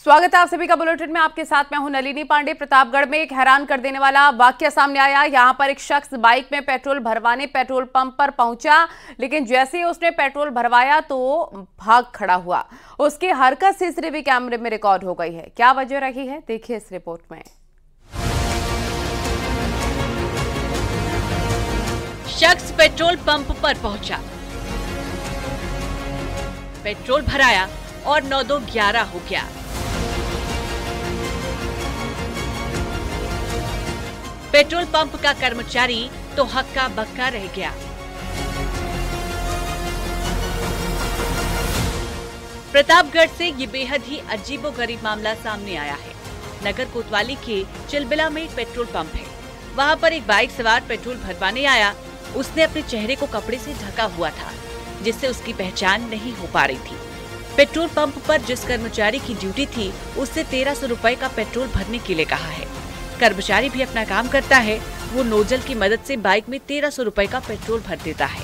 स्वागत है आप सभी का बुलेटिन में। आपके साथ मैं हूं नलिनी पांडे। प्रतापगढ़ में एक हैरान कर देने वाला वाकया सामने आया। यहां पर एक शख्स बाइक में पेट्रोल भरवाने पेट्रोल पंप पर पहुंचा, लेकिन जैसे ही उसने पेट्रोल भरवाया तो भाग खड़ा हुआ। उसकी हरकत सीसीटीवी कैमरे में रिकॉर्ड हो गई है। क्या वजह रही है, देखिए इस रिपोर्ट में। शख्स पेट्रोल पंप पर पहुंचा, पेट्रोल भराया और 9-2-11 हो गया। पेट्रोल पंप का कर्मचारी तो हक्का बक्का रह गया। प्रतापगढ़ से ये बेहद ही अजीबोगरीब मामला सामने आया है। नगर कोतवाली के चिलबिला में एक पेट्रोल पंप है। वहां पर एक बाइक सवार पेट्रोल भरवाने आया। उसने अपने चेहरे को कपड़े से ढका हुआ था, जिससे उसकी पहचान नहीं हो पा रही थी। पेट्रोल पंप पर जिस कर्मचारी की ड्यूटी थी, उससे 1300 रुपए का पेट्रोल भरने के लिए कहा है। कर्मचारी भी अपना काम करता है। वो नोजल की मदद से बाइक में 1300 रुपए का पेट्रोल भर देता है।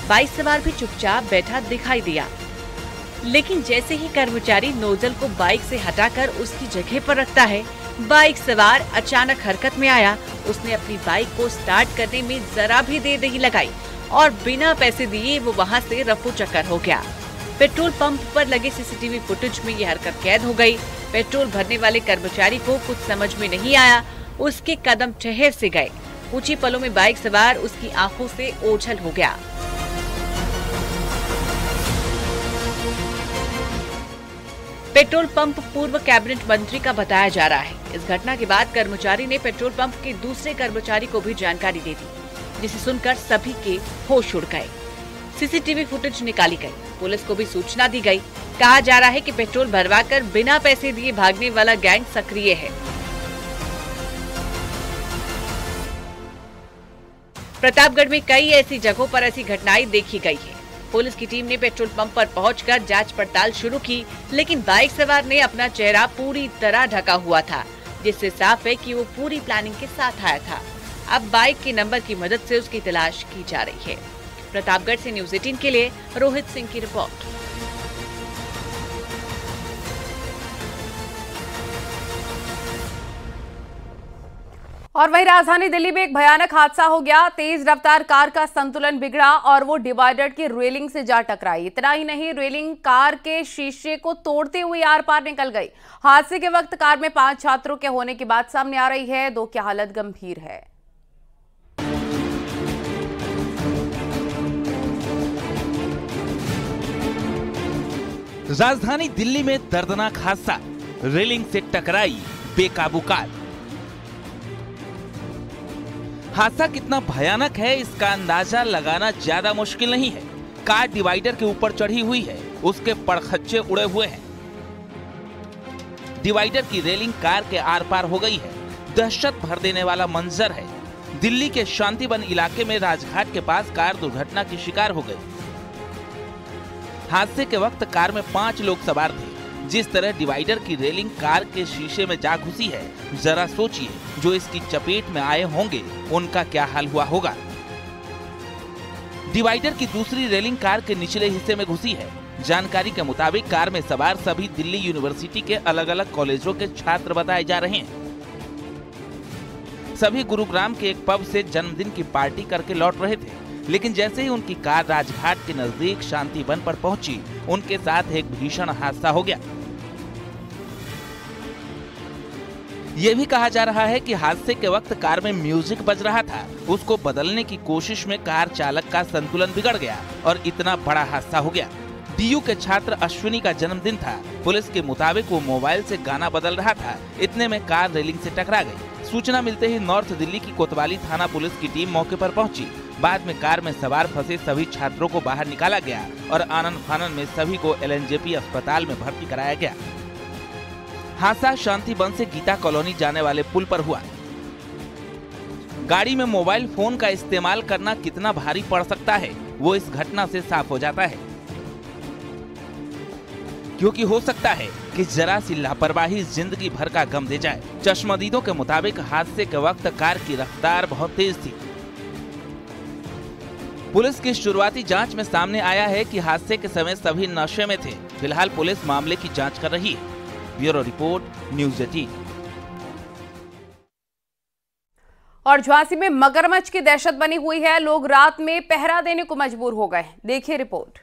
बाइक सवार भी चुपचाप बैठा दिखाई दिया, लेकिन जैसे ही कर्मचारी नोजल को बाइक से हटाकर उसकी जगह पर रखता है, बाइक सवार अचानक हरकत में आया। उसने अपनी बाइक को स्टार्ट करने में जरा भी देर नहीं लगाई और बिना पैसे दिए वो वहां से रफू चक्कर हो गया। पेट्रोल पंप पर लगे सीसीटीवी फुटेज में ये हरकत कैद हो गई। पेट्रोल भरने वाले कर्मचारी को कुछ समझ में नहीं आया। उसके कदम ठहर से गए। कुछ ही पलों में बाइक सवार उसकी आंखों से ओझल हो गया। पेट्रोल पंप पूर्व कैबिनेट मंत्री का बताया जा रहा है। इस घटना के बाद कर्मचारी ने पेट्रोल पंप के दूसरे कर्मचारी को भी जानकारी दे दी, जिसे सुनकर सभी के होश उड़ गए। सीसीटीवी फुटेज निकाली गई। पुलिस को भी सूचना दी गई। कहा जा रहा है कि पेट्रोल भरवाकर बिना पैसे दिए भागने वाला गैंग सक्रिय है। प्रतापगढ़ में कई ऐसी जगहों पर ऐसी घटनाएं देखी गई है। पुलिस की टीम ने पेट्रोल पंप पर पहुंचकर जांच पड़ताल शुरू की, लेकिन बाइक सवार ने अपना चेहरा पूरी तरह ढका हुआ था, जिससे साफ है कि वो पूरी प्लानिंग के साथ आया था। अब बाइक के नंबर की मदद से उसकी तलाश की जा रही है। प्रतापगढ़ से न्यूज़ 18 के लिए रोहित सिंह की रिपोर्ट। और वहीं राजधानी दिल्ली में एक भयानक हादसा हो गया। तेज रफ्तार कार का संतुलन बिगड़ा और वो डिवाइडर की रेलिंग से जा टकराई। इतना ही नहीं, रेलिंग कार के शीशे को तोड़ते हुए आर पार निकल गई। हादसे के वक्त कार में 5 छात्रों के होने की बात सामने आ रही है। 2 की हालत गंभीर है। राजधानी दिल्ली में दर्दनाक हादसा, रेलिंग से टकराई बेकाबू कार। हादसा कितना भयानक है, इसका अंदाजा लगाना ज्यादा मुश्किल नहीं है। कार डिवाइडर के ऊपर चढ़ी हुई है, उसके पड़खच्चे उड़े हुए हैं। डिवाइडर की रेलिंग कार के आर पार हो गई है। दहशत भर देने वाला मंजर है। दिल्ली के शांतिवन इलाके में राजघाट के पास कार दुर्घटना की शिकार हो गई। हादसे के वक्त कार में 5 लोग सवार थे। जिस तरह डिवाइडर की रेलिंग कार के शीशे में जा घुसी है, जरा सोचिए जो इसकी चपेट में आए होंगे उनका क्या हाल हुआ होगा। डिवाइडर की दूसरी रेलिंग कार के निचले हिस्से में घुसी है। जानकारी के मुताबिक कार में सवार सभी दिल्ली यूनिवर्सिटी के अलग अलग कॉलेजों के छात्र बताए जा रहे हैं। सभी गुरुग्राम के एक पब से जन्मदिन की पार्टी करके लौट रहे थे, लेकिन जैसे ही उनकी कार राजघाट के नजदीक शांतिवन पर पहुंची, उनके साथ एक भीषण हादसा हो गया। ये भी कहा जा रहा है कि हादसे के वक्त कार में म्यूजिक बज रहा था। उसको बदलने की कोशिश में कार चालक का संतुलन बिगड़ गया और इतना बड़ा हादसा हो गया। डीयू के छात्र अश्विनी का जन्मदिन था। पुलिस के मुताबिक वो मोबाइल से गाना बदल रहा था। इतने में कार रेलिंग से टकरा गई। सूचना मिलते ही नॉर्थ दिल्ली की कोतवाली थाना पुलिस की टीम मौके पर पहुंची। बाद में कार में सवार फंसे सभी छात्रों को बाहर निकाला गया और आनन फानन में सभी को एलएनजेपी अस्पताल में भर्ती कराया गया। हादसा शांतिवन से गीता कॉलोनी जाने वाले पुल पर हुआ। गाड़ी में मोबाइल फोन का इस्तेमाल करना कितना भारी पड़ सकता है, वो इस घटना से साफ हो जाता है। क्योंकि हो सकता है कि जरा सी लापरवाही जिंदगी भर का गम दे जाए। चश्मदीदों के मुताबिक हादसे के वक्त कार की रफ्तार बहुत तेज थी। पुलिस की शुरुआती जांच में सामने आया है कि हादसे के समय सभी नशे में थे। फिलहाल पुलिस मामले की जांच कर रही है। Bureau report, news 18। और झांसी में मगरमच्छ की दहशत बनी हुई है। लोग रात में पहरा देने को मजबूर हो गए। देखिए रिपोर्ट।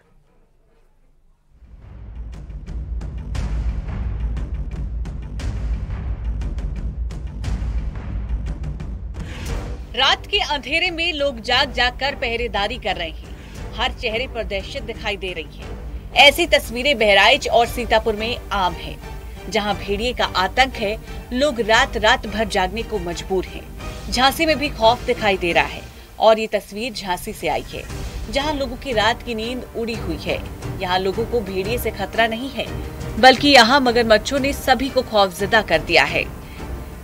रात के अंधेरे में लोग जाग जाग कर पहरेदारी कर रहे हैं। हर चेहरे पर दहशत दिखाई दे रही है। ऐसी तस्वीरें बहराइच और सीतापुर में आम हैं, जहां भेड़िए का आतंक है। लोग रात रात भर जागने को मजबूर हैं। झांसी में भी खौफ दिखाई दे रहा है और ये तस्वीर झांसी से आई है, जहां लोगों की रात की नींद उड़ी हुई है। यहाँ लोगों को भेड़िए से खतरा नहीं है, बल्कि यहाँ मगरमच्छों ने सभी को खौफजदा कर दिया है।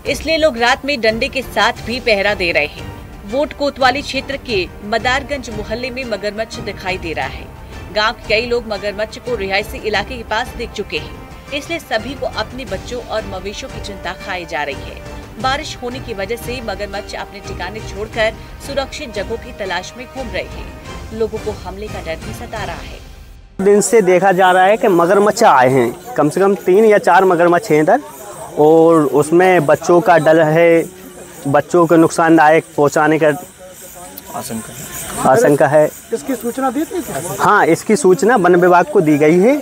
इसलिए लोग रात में डंडे के साथ भी पहरा दे रहे हैं। वोट कोतवाली क्षेत्र के मदारगंज मोहल्ले में मगरमच्छ दिखाई दे रहा है। गांव के कई लोग मगरमच्छ को रिहायशी इलाके के पास देख चुके हैं, इसलिए सभी को अपने बच्चों और मवेशियों की चिंता खाई जा रही है। बारिश होने की वजह से मगरमच्छ अपने ठिकाने छोड़कर सुरक्षित जगहों की तलाश में घूम रहे हैं। लोगों को हमले का डर भी सता रहा है। दिन से देखा जा रहा है कि मगरमच्छ आए हैं, कम से कम 3 या 4 मगरमच्छ हैं इधर, और उसमें बच्चों का डर है, बच्चों को नुकसानदायक पहुंचाने का आशंका है। इसकी सूचना दी थी क्या? हाँ, इसकी सूचना वन विभाग को दी गई है।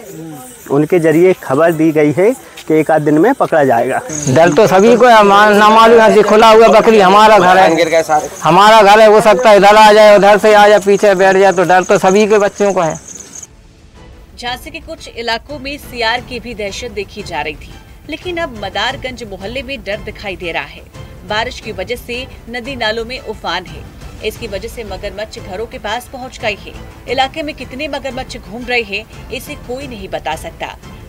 उनके जरिए खबर दी गई है कि 1 आध दिन में पकड़ा जाएगा। डर तो सभी को है, ना मालूम है। खुला हुआ बकरी हमारा घर है, हमारा घर है, हो सकता है इधर आ जाए, उधर से आ जाए, पीछे बैठ जाए, तो डर तो सभी के बच्चों को है। झांसी के कुछ इलाकों में सियार की भी दहशत देखी जा रही थी, लेकिन अब मदारगंज मोहल्ले में डर दिखाई दे रहा है। बारिश की वजह से नदी नालों में उफान है। इसकी वजह से मगरमच्छ घरों के पास पहुंच गए हैं। इलाके में कितने मगरमच्छ घूम रहे हैं, इसे कोई नहीं बता सकता।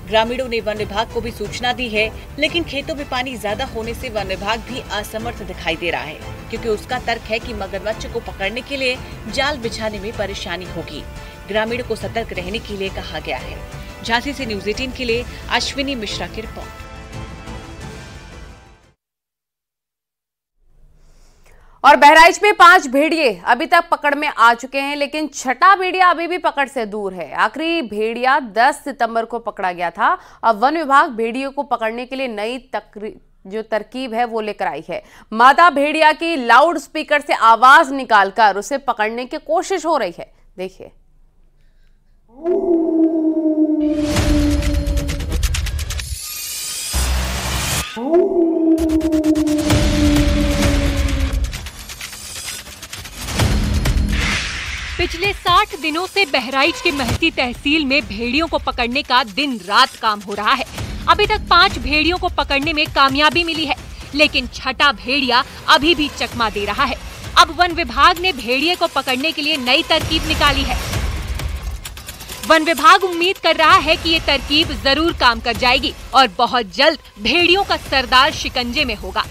ग्रामीणों ने वन विभाग को भी सूचना दी है, लेकिन खेतों में पानी ज्यादा होने से वन विभाग भी असमर्थ दिखाई दे रहा है, क्योंकि उसका तर्क है कि मगरमच्छ को पकड़ने के लिए जाल बिछाने में परेशानी होगी। ग्रामीणों को सतर्क रहने के लिए कहा गया है। झांसी से न्यूज़ 18 के लिए अश्विनी मिश्रा की रिपोर्ट। और बहराइच में 5 भेड़िए अभी तक पकड़ में आ चुके हैं, लेकिन छठा भेड़िया अभी भी पकड़ से दूर है। आखिरी भेड़िया 10 सितंबर को पकड़ा गया था। अब वन विभाग भेड़ियों को पकड़ने के लिए नई जो तरकीब है वो लेकर आई है। मादा भेड़िया की लाउड स्पीकर से आवाज निकालकर उसे पकड़ने की कोशिश हो रही है। देखिए। पिछले 60 दिनों से बहराइच के महती तहसील में भेड़ियों को पकड़ने का दिन रात काम हो रहा है। अभी तक 5 भेड़ियों को पकड़ने में कामयाबी मिली है, लेकिन छठा भेड़िया अभी भी चकमा दे रहा है। अब वन विभाग ने भेड़िए को पकड़ने के लिए नई तरकीब निकाली है। वन विभाग उम्मीद कर रहा है कि ये तरकीब जरूर काम कर जाएगी और बहुत जल्द भेड़ियों का सरदार शिकंजे में होगा।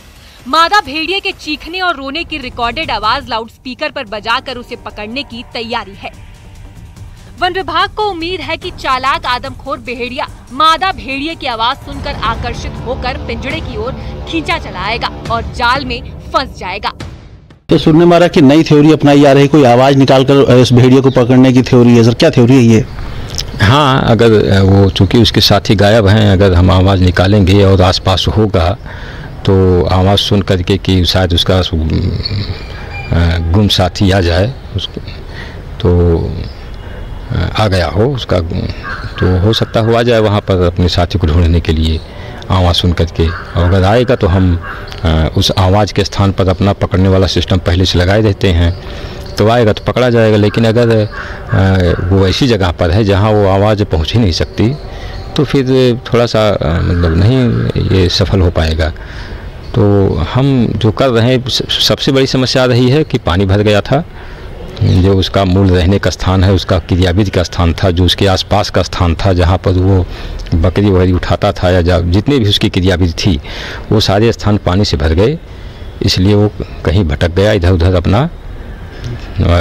मादा भेड़िए के चीखने और रोने की रिकॉर्डेड आवाज लाउड स्पीकर पर बजाकर उसे पकड़ने की तैयारी है। वन विभाग को उम्मीद है कि चालाक आदमखोर भेड़िया मादा भेड़िए की आवाज सुनकर आकर्षित होकर पिंजड़े की ओर खींचा चला आएगा और जाल में फंस जाएगा। तो सुनने में आ रहा कि नई थ्योरी अपनाई जा रही, कोई आवाज निकालकर इस भेड़िए को पकड़ने की थ्योरी है। सर, क्या थ्योरी है ये? हाँ, अगर वो चूंकि उसके साथी गायब हैं, अगर हम आवाज निकालेंगे और आसपास होगा तो आवाज़ सुन करके कि शायद उसका गुम साथी आ जाए, उसको तो आ गया हो उसका, तो हो सकता हो आ जाए वहाँ पर अपने साथी को ढूंढने के लिए आवाज़ सुन करके। और अगर आएगा तो हम उस आवाज़ के स्थान पर अपना पकड़ने वाला सिस्टम पहले से लगाए देते हैं, तो आएगा तो पकड़ा जाएगा। लेकिन अगर वो ऐसी जगह पर है जहाँ वो आवाज़ पहुँच ही नहीं सकती, तो फिर थोड़ा सा मतलब नहीं ये सफल हो पाएगा। तो हम जो कर रहे हैं, सबसे बड़ी समस्या रही है कि पानी भर गया था, जो उसका मूल रहने का स्थान है, उसका क्रियाविद का स्थान था, जो उसके आसपास का स्थान था जहाँ पर वो बकरी वगैरह उठाता था या जितनी भी उसकी क्रियाविद थी, वो सारे स्थान पानी से भर गए। इसलिए वो कहीं भटक गया, इधर उधर अपना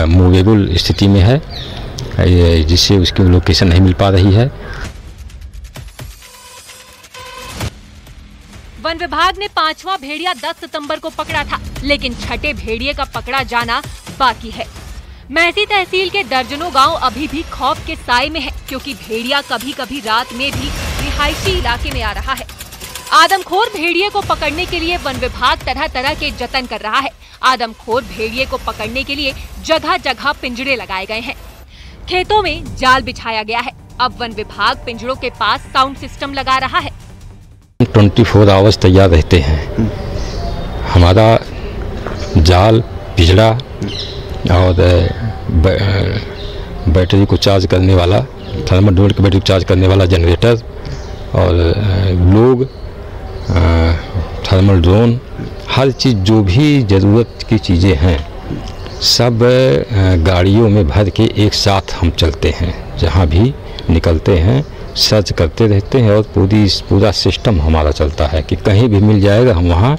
मूवेबल स्थिति में है, जिससे उसकी लोकेशन नहीं मिल पा रही है। वन विभाग ने 5वां भेड़िया 10 सितंबर को पकड़ा था, लेकिन छठे भेड़िए का पकड़ा जाना बाकी है। महसी तहसील के दर्जनों गांव अभी भी खौफ के साए में है, क्योंकि भेड़िया कभी कभी रात में भी रिहायशी इलाके में आ रहा है। आदमखोर भेड़िए को पकड़ने के लिए वन विभाग तरह तरह के जतन कर रहा है। आदमखोर भेड़िए को पकड़ने के लिए जगह जगह पिंजरे लगाए गए हैं, खेतों में जाल बिछाया गया है। अब वन विभाग पिंजरों के पास साउंड सिस्टम लगा रहा है। 24 आवर्स तैयार रहते हैं। हमारा जाल, पिंजरा और बैटरी को चार्ज करने वाला, थर्मल ड्रोन की बैटरी को चार्ज करने वाला जनरेटर और लोग, थर्मल ड्रोन, हर चीज़ जो भी ज़रूरत की चीज़ें हैं सब गाड़ियों में भर के एक साथ हम चलते हैं। जहाँ भी निकलते हैं सर्च करते रहते हैं और पूरा सिस्टम हमारा चलता है कि कहीं भी मिल जाएगा। हम वहाँ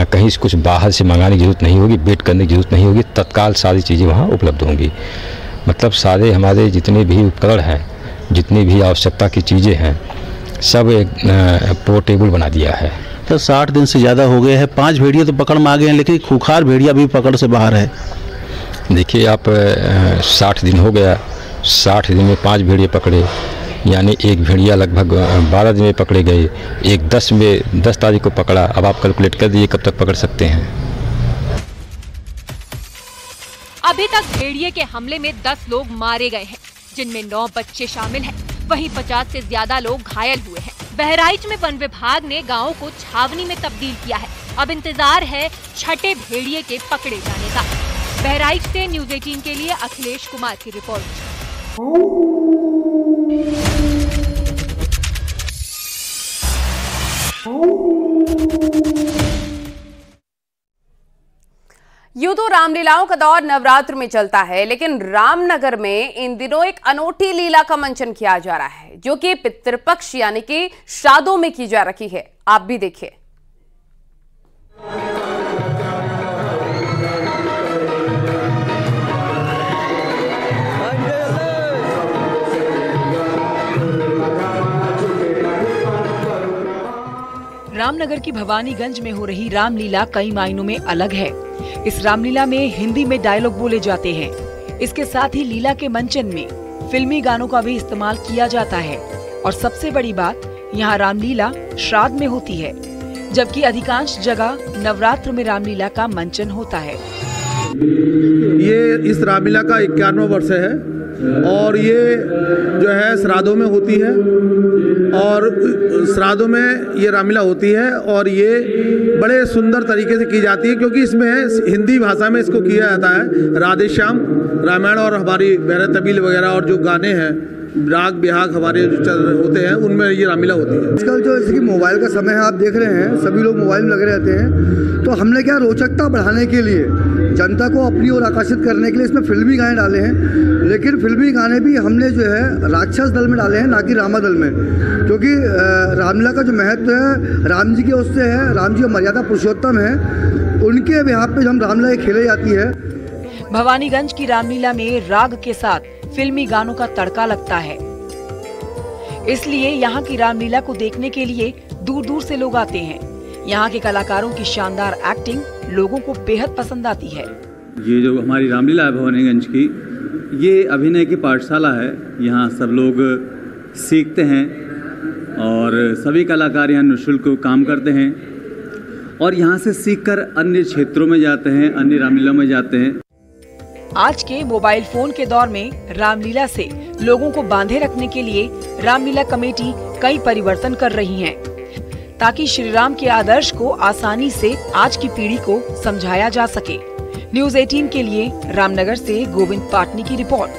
कहीं से कुछ बाहर से मंगाने की जरूरत नहीं होगी, वेट करने की जरूरत नहीं होगी, तत्काल सारी चीज़ें वहाँ उपलब्ध होंगी। मतलब सारे हमारे जितने भी उपकरण हैं, जितनी भी आवश्यकता की चीज़ें हैं, सब एक पोर्टेबल बना दिया है। तो 60 दिन से ज़्यादा हो गए हैं, 5 भेड़िया तो पकड़ में आ गए हैं, लेकिन खूंखार भेड़िया भी पकड़ से बाहर है। देखिए आप 60 दिन हो गया, 60 दिन में 5 भेड़िया पकड़े, यानी एक भेड़िया लगभग 12 दिन में पकड़े गए। एक 10 तारीख को पकड़ा। अब आप कैलकुलेट कर दीजिए कब तक पकड़ सकते हैं। अभी तक भेड़िए के हमले में 10 लोग मारे गए हैं, जिनमें 9 बच्चे शामिल हैं। वहीं 50 से ज्यादा लोग घायल हुए हैं। बहराइच में वन विभाग ने गांव को छावनी में तब्दील किया है। अब इंतजार है छठे भेड़िए के पकड़े जाने का। बहराइच से न्यूज़ 18 के लिए अखिलेश कुमार की रिपोर्ट। यूं तो रामलीलाओं का दौर नवरात्र में चलता है, लेकिन रामनगर में इन दिनों एक अनोखी लीला का मंचन किया जा रहा है, जो कि पितृपक्ष यानी कि श्राद्धों में की जा रही है। आप भी देखिए। रामनगर की भवानीगंज में हो रही रामलीला कई मायनों में अलग है। इस रामलीला में हिंदी में डायलॉग बोले जाते हैं। इसके साथ ही लीला के मंचन में फिल्मी गानों का भी इस्तेमाल किया जाता है। और सबसे बड़ी बात, यहाँ रामलीला श्राद्ध में होती है, जबकि अधिकांश जगह नवरात्र में रामलीला का मंचन होता है। ये इस रामलीला का 51वां वर्ष है और ये जो है श्राद्धों में होती है और श्राद्धों में ये रामलीला होती है और ये बड़े सुंदर तरीके से की जाती है, क्योंकि इसमें हिंदी भाषा में इसको किया जाता है। राधे श्याम, रामायण और हमारी भैरव तबील वगैरह और जो गाने हैं, राग बिहाग हमारे जो चल रहे होते हैं, उनमें ये रामलीला होती है। आजकल जो जैसे कि मोबाइल का समय है, आप देख रहे हैं सभी लोग मोबाइल में लगे रहते हैं, तो हमने क्या रोचकता बढ़ाने के लिए, जनता को अपनी ओर आकर्षित करने के लिए इसमें फिल्मी गाने डाले हैं। लेकिन फिल्मी गाने भी हमने जो है राक्षस दल में डाले हैं, ना कि रामा दल में, क्योंकि रामलीला का जो महत्व है राम जी के उससे है। राम जी मर्यादा पुरुषोत्तम है, उनके बिहार पे हम रामलीला खेले जाती है। भवानीगंज की रामलीला में राग के साथ फिल्मी गानों का तड़का लगता है, इसलिए यहाँ की रामलीला को देखने के लिए दूर दूर से लोग आते हैं। यहाँ के कलाकारों की शानदार एक्टिंग लोगों को बेहद पसंद आती है। ये जो हमारी रामलीला है भवानीगंज की, ये अभिनय की पाठशाला है। यहाँ सब लोग सीखते हैं और सभी कलाकार यहाँ निःशुल्क काम करते हैं और यहाँ से सीखकर अन्य क्षेत्रों में जाते हैं, अन्य रामलीला में जाते हैं। आज के मोबाइल फोन के दौर में रामलीला से लोगों को बांधे रखने के लिए रामलीला कमेटी कई परिवर्तन कर रही है, ताकि श्री राम के आदर्श को आसानी से आज की पीढ़ी को समझाया जा सके। न्यूज़ 18 के लिए रामनगर से गोविंद पाटनी की रिपोर्ट।